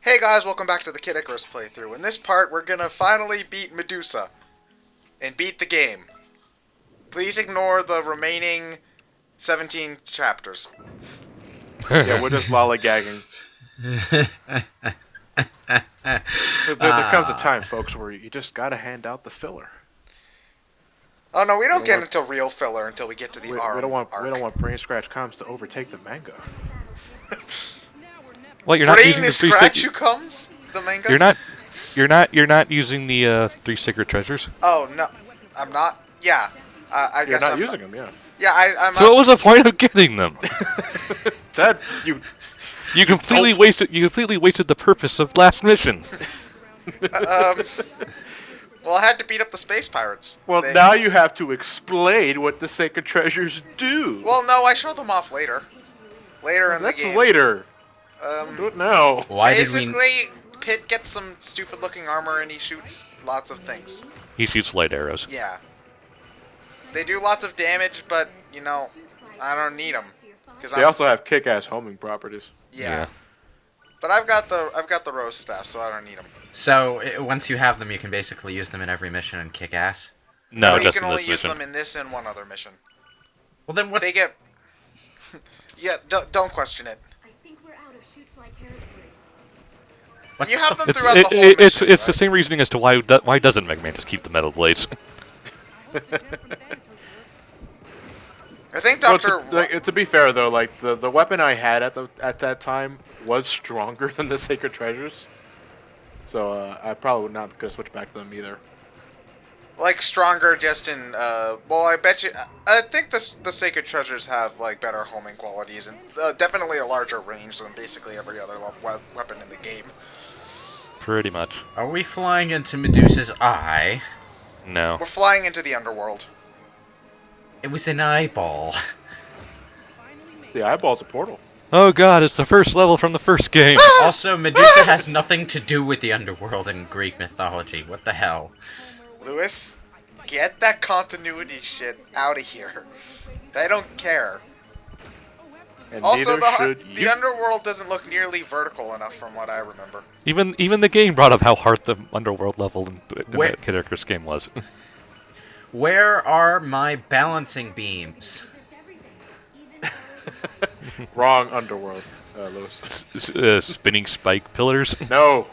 Hey guys, welcome back to the Kid Icarus playthrough. In this part, we're gonna finally beat Medusa. And beat the game. Please ignore the remaining 17 chapters. Yeah, we're just lollygagging. There comes a time, folks, where you just gotta hand out the filler. Oh no, we don't get into real filler until we get to the arc. We don't want Brain Scratch Comms to overtake the manga. Well, you're not Brain using the is three scratch sacred. you comes? The manga? You're not using the three sacred treasures. Oh no, I'm not. Yeah, I You're guess not I'm using them, yeah. Yeah, I'm. So what was the point of getting them? Ted, you completely wasted. You completely wasted the purpose of last mission. Well, I had to beat up the space pirates. Well, now you have to explain what the sacred treasures do. Well, no, I showed them off later. Later in the game. That's later. Do it now. Why Basically, Pit gets some stupid-looking armor and he shoots lots of things. He shoots light arrows. Yeah. They do lots of damage, but you know, I don't need them. They also have kick-ass homing properties. Yeah. But I've got the rose staff, so I don't need them. So once you have them, you can basically use them in every mission and kick ass. No, you just can in only this use mission. them in this and one other mission. Well, then what? They get. Yeah, don't question it. I think we're out of shoot fly territory. What's You have them It's throughout the whole mission. it's the right? same reasoning as to why doesn't Mega Man just keep the metal blades? I think Well, Doctor. to be fair though, like the weapon I had at that time was stronger than the sacred treasures, so I probably would not gonna switch back to them either. Like stronger, just in. Well, I bet you. I think the sacred treasures have like better homing qualities and definitely a larger range than basically every other weapon in the game. Pretty much. Are we flying into Medusa's eye? No. We're flying into the underworld. It was an eyeball. The eyeball's a portal. Oh god, it's the first level from the first game. Also, Medusa has nothing to do with the underworld in Greek mythology. What the hell? Lewis, get that continuity shit out of here. They don't care. And Also, neither should the you. underworld doesn't look nearly vertical enough from what I remember. Even the game brought up how hard the underworld level in Where- the Kid Icarus game was. Where are my balancing beams? Wrong underworld, Lewis. Spinning spike pillars. No.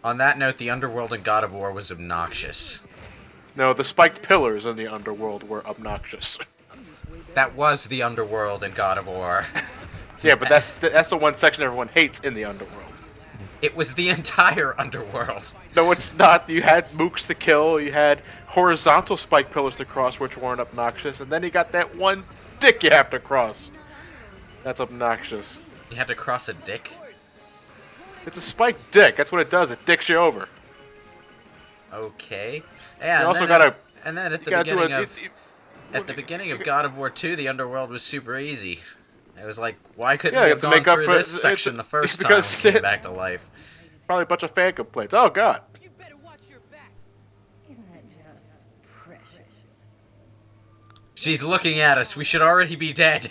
On that note, the underworld in God of War was obnoxious. No, the spiked pillars in the underworld were obnoxious. That was the underworld in God of War. Yeah, but that's the one section everyone hates in the underworld. It was the entire underworld. No, it's not. You had mooks to kill, you had horizontal spike pillars to cross, which weren't obnoxious, and then you got that one dick you have to cross. That's obnoxious. You had to cross a dick? It's a spiked dick. That's what it does. It dicks you over. Okay. Yeah. You also gotta. And then at You the gotta do beginning it. at the beginning of God of War 2, the underworld was super easy. It was like, why couldn't Yeah, we you have have to gone make up through for this it. section the first time because we came back to life? Probably a bunch of fan complaints. Oh god. Isn't that just precious? She's looking at us. We should already be dead.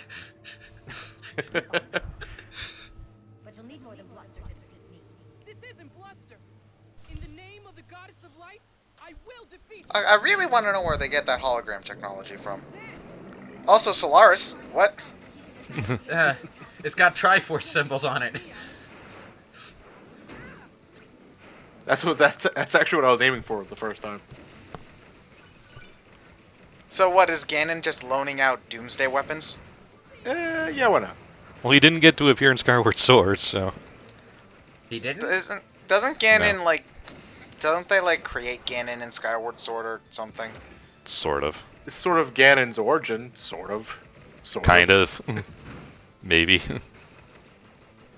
But you'll need more than bluster to defeat me. This isn't bluster. In the name of the goddess of light, I will defeat you. I really want to know where they get that hologram technology from. Also, Solaris. What? It's got Triforce symbols on it. That's actually what I was aiming for the first time. So what, is Ganon just loaning out Doomsday weapons? Yeah, why not? Well, he didn't get to appear in Skyward Sword, so He didn't? Doesn't Ganon No. doesn't they like create Ganon in Skyward Sword or something? sort of, It's sort of Ganon's origin, sort of. kind of, maybe.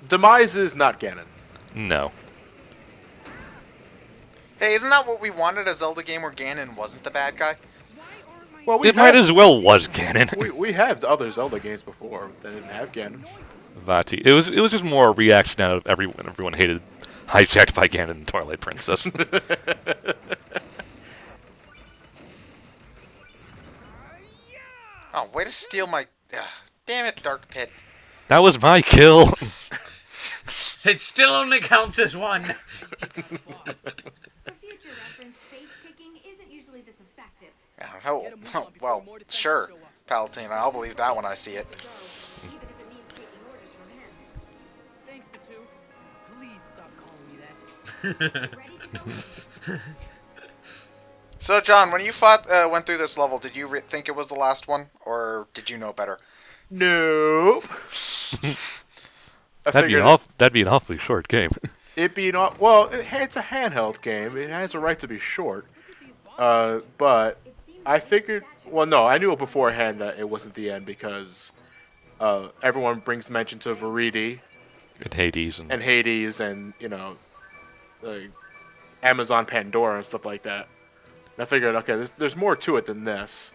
Demise is not Ganon. No. Hey, isn't that what we wanted, a Zelda game where Ganon wasn't the bad guy? Well, It might as well was Ganon. we have other Zelda games before that didn't have Ganon. Vati. It was just more a reaction out of everyone hated hijacked by Ganon and Twilight Princess. Oh, way to steal my... Damn it, Dark Pit. That was my kill. It still only counts as one. For future reference, face kicking isn't usually this effective. Yeah, well, sure, Palutena. I'll believe that when I see it. Even if it means taking orders from him. Thanks, Batu. Please stop calling me that. Ready to go? So, John, when you went through this level, did you think it was the last one, or did you know better? Nope. I That'd be figured that'd be an awfully short game. it being well, it's a handheld game. It has a right to be short. But I figured. Well, no, I knew it beforehand that it wasn't the end because everyone brings mention to Viridi And Hades and Hades and Amazon Pandora and stuff like that. And I figured, okay, there's more to it than this.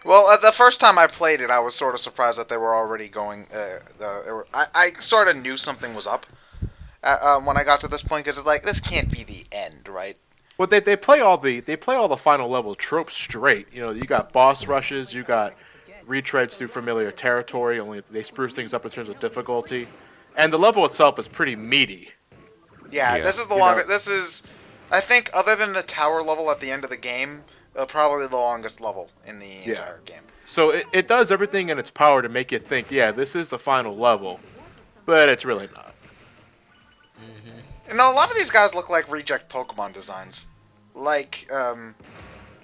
Well, the first time I played it, I was sort of surprised that they were already going. I sort of knew something was up when I got to this point because it's like this can't be the end, right? Well, they play all the final level tropes straight. You got boss rushes, you got retreads through familiar territory. Only they spruce things up in terms of difficulty, and the level itself is pretty meaty. Yeah, this is the longest. This is, I think, other than the tower level at the end of the game, probably the longest level in the entire game. So it does everything in its power to make you think, yeah, this is the final level, but it's really not. You know, a lot of these guys look like reject Pokemon designs. Like,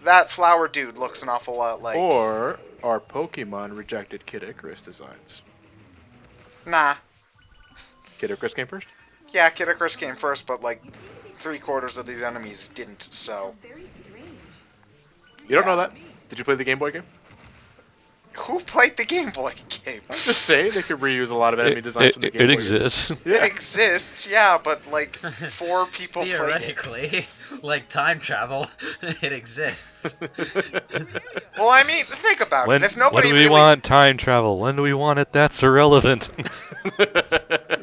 that flower dude looks an awful lot like... Or our Pokemon rejected Kid Icarus designs. Nah. Kid Icarus came first? Yeah, Kid Icarus came first, but like 3/4 of these enemies didn't, so... Very strange. You don't know that? Did you play the Game Boy game? Who played the Game Boy game? I'm just saying, they could reuse a lot of enemy designs from the Game Boy It game. exists. It exists, yeah, but like 4 people played it. Theoretically, like time travel, it exists. Well, I mean, think about When, it. If nobody when do we really... want time travel? When do we want it? That's irrelevant.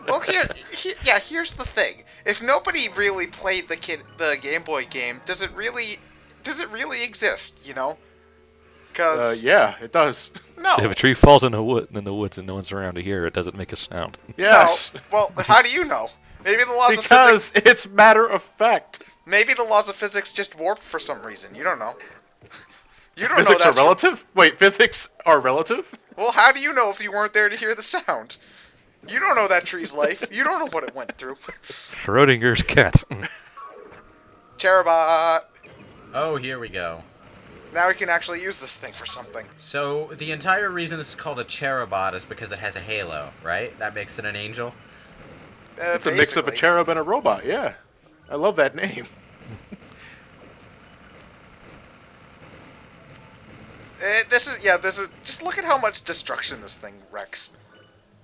Well, here's the thing. If nobody really played the Game Boy game, does it really exist? You know? Because yeah, it does. no. If a tree falls in the woods and no one's around to hear it, doesn't make a sound. Yes. No. Well, how do you know? Maybe the laws of Because physics. it's matter of fact. Maybe the laws of physics just warped for some reason. You don't know. You don't Physics know are that. relative? Wait, physics are relative? Well, how do you know if you weren't there to hear the sound? You don't know that tree's life. You don't know what it went through. Schrodinger's cat. Chobot. Oh, here we go. Now we can actually use this thing for something. So, the entire reason this is called a Chobot is because it has a halo, right? That makes it an angel? It's a mix of a cherub and a robot, yeah. I love that name. This is just look at how much destruction this thing wrecks.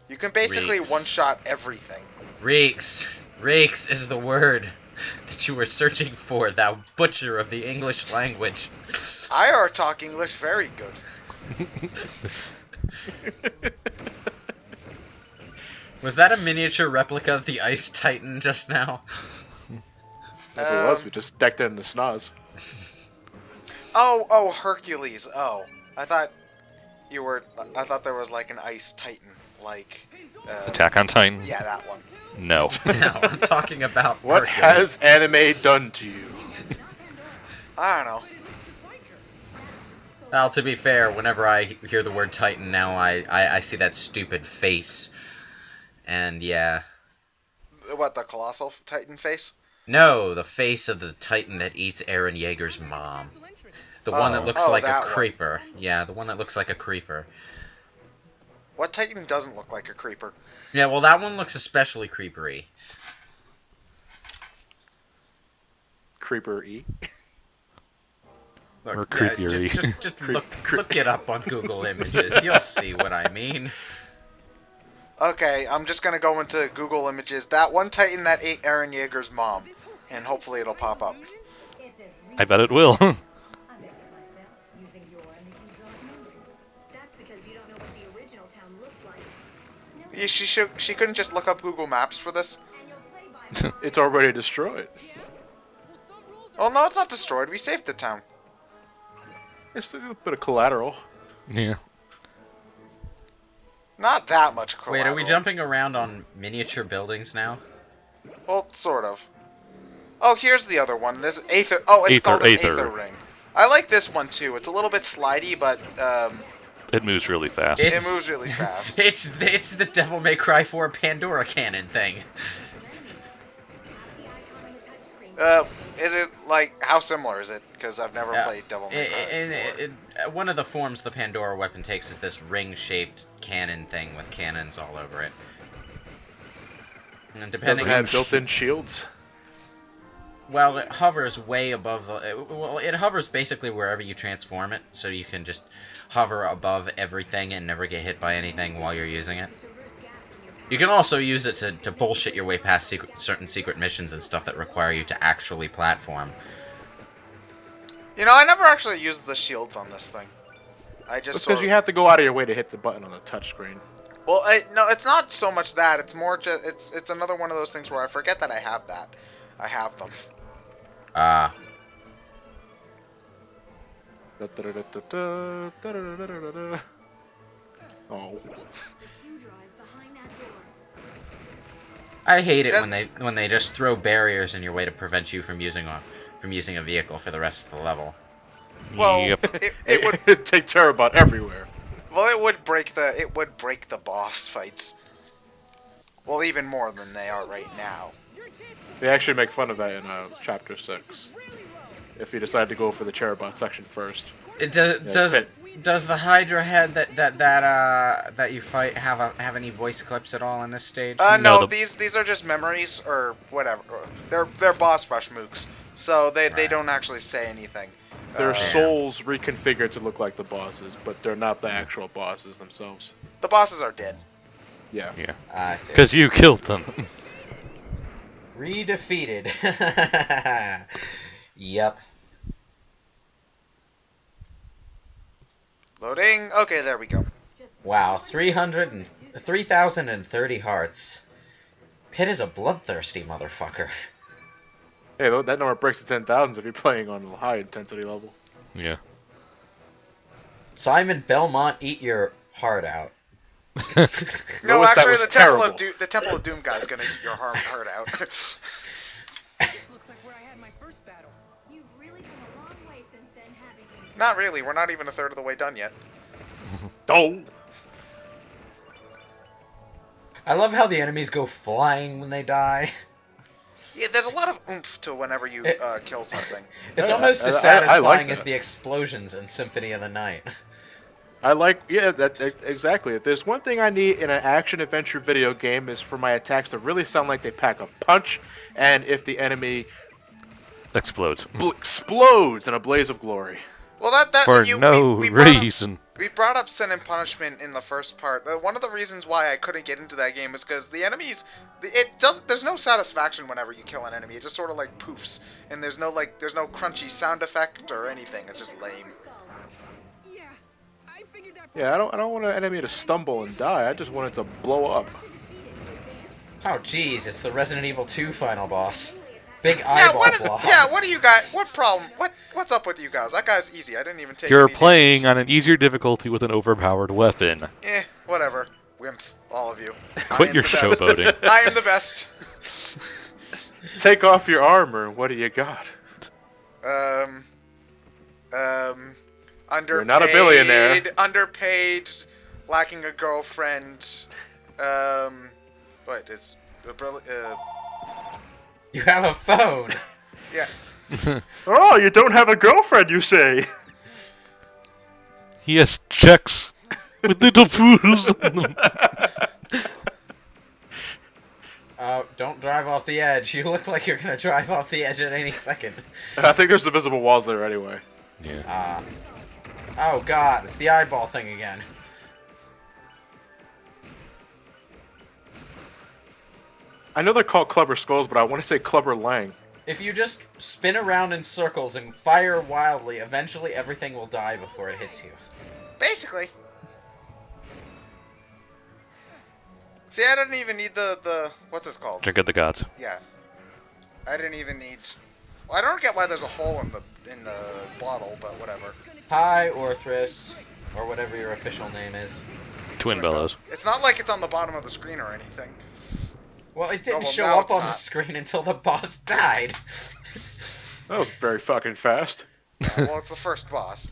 You can basically Reeks. one-shot everything. Reeks. Reeks is the word that you were searching for, thou butcher of the English language. I are talk English very good. Was that a miniature replica of the Ice Titan just now? If it was, we just decked it in the snaz. Oh, Hercules. Oh, I thought there was like an ice titan, like. Attack on Titan? Yeah, that one. No. No, I'm talking about What Hercules. has anime done to you? I don't know. Well, to be fair, whenever I hear the word Titan now, I see that stupid face. And yeah. What, the colossal titan face? No, the face of the Titan that eats Eren Yeager's mom. The one that looks like a that one. creeper. Yeah, the one that looks like a creeper. What titan doesn't look like a creeper? Yeah, well, that one looks especially creepery. Creeper E. Look, Or creepery. Just look it up on Google Images. You'll see what I mean. Okay, I'm just gonna go into Google Images. That one titan that ate Eren Yeager's mom, and hopefully it'll pop up. It's as I bet it will. I looked at myself using your and the Hydros numbers. That's because you don't know what the original town looked like. No, She couldn't just look up Google Maps for this. and you'll play by It's already destroyed. Oh no, it's not destroyed. We saved the town. It's a bit of collateral. Yeah. Not that much collateral. Wait, are we jumping around on miniature buildings now? Well, sort of. Oh, here's the other one. This Aether. Oh, it's called an Aether ring. I like this one too. It's a little bit slidey, but It moves really fast. it moves really fast. It's the Devil May Cry 4 Pandora cannon thing. Is it like how similar is it? Because I've never played Devil May Cry. One of the forms the Pandora weapon takes is this ring-shaped cannon thing with cannons all over it. And Does depending it have built-in shields? Well, it hovers way above it hovers basically wherever you transform it, so you can just hover above everything and never get hit by anything while you're using it. You can also use it to bullshit your way past certain secret missions and stuff that require you to actually platform. You know, I never actually used the shields on this thing. I just It's because you have to go out of your way to hit the button on the touchscreen. Well, no, it's not so much that. It's more just it's another one of those things where I forget that I have that. I have them. Ah. Oh. I hate it when they just throw barriers in your way to prevent you from using a vehicle for the rest of the level. Well, Yep. it would take Chobot everywhere. well it would break the boss fights. Well, even more than they are right now. They actually make fun of that in Chapter 6. If you decide to go for the Chobot section first. Does the Hydra head that you fight have any voice clips at all in this stage? No, these are just memories or whatever. They're boss rush mooks, so they don't actually say anything. Their souls reconfigured to look like the bosses, but they're not the actual bosses themselves. The bosses are dead. Yeah. Yeah. I see. Because you killed them. Redefeated. Yep. Loading. Okay, there we go. Wow, 3,030 hearts. Pit is a bloodthirsty motherfucker. Hey, that number breaks to 10,000 if you're playing on a high intensity level. Yeah. Simon Belmont, eat your heart out. No, Lewis, that actually, was the terrible. Temple of Doom guy's gonna eat your heart out. This looks like where I had my first battle. You've really come a long way since then, haven't you? Not really. We're not even a third of the way done yet. Oh! I love how the enemies go flying when they die. Yeah, there's a lot of oomph to whenever you kill something. It's Yeah, almost as I satisfying like as that. the explosions in Symphony of the Night. Exactly. If there's one thing I need in an action-adventure video game is for my attacks to really sound like they pack a punch, and if the enemy Explodes. explodes in a blaze of glory. Well, that For you, no we brought up- reason. We brought up Sin and Punishment in the first part. One of the reasons why I couldn't get into that game is because the enemies, there's no satisfaction whenever you kill an enemy. It just sort of like poofs, and there's no crunchy sound effect or anything. It's just lame. Yeah, I figured that. Yeah, I don't want an enemy to stumble and die. I just want it to blow up. Oh jeez, it's the Resident Evil 2 final boss. Big Yeah, eyeball blob. what do you guys? What problem? What's up with you guys? That guy's easy. I didn't even take. You're any playing damage. on an easier difficulty with an overpowered weapon. Whatever. Wimps, all of you. I Quit am your the best. showboating. I am the best. Take off your armor. What do you got? Underpaid. You're not a billionaire. Underpaid, lacking a girlfriend. What? It's You have a phone. yeah. Oh, you don't have a girlfriend, you say? He has checks with little poodles on them. Don't drive off the edge. You look like you're gonna drive off the edge at any second. I think there's invisible walls there anyway. Yeah. Oh god, it's the eyeball thing again. I know they're called Clubber Skulls, but I want to say Clubber Lang. If you just spin around in circles and fire wildly, eventually everything will die before it hits you. Basically. See, I didn't even need the what's this called? Drink of the gods. Yeah. I didn't even need. Well, I don't get why there's a hole in the bottle, but whatever. Hi, Orthrus, or whatever your official name is. Twin bellows. It's not like it's on the bottom of the screen or anything. Well, it didn't well, show now up it's on the not. screen until the boss died. That was very fucking fast. Well, it's the first boss.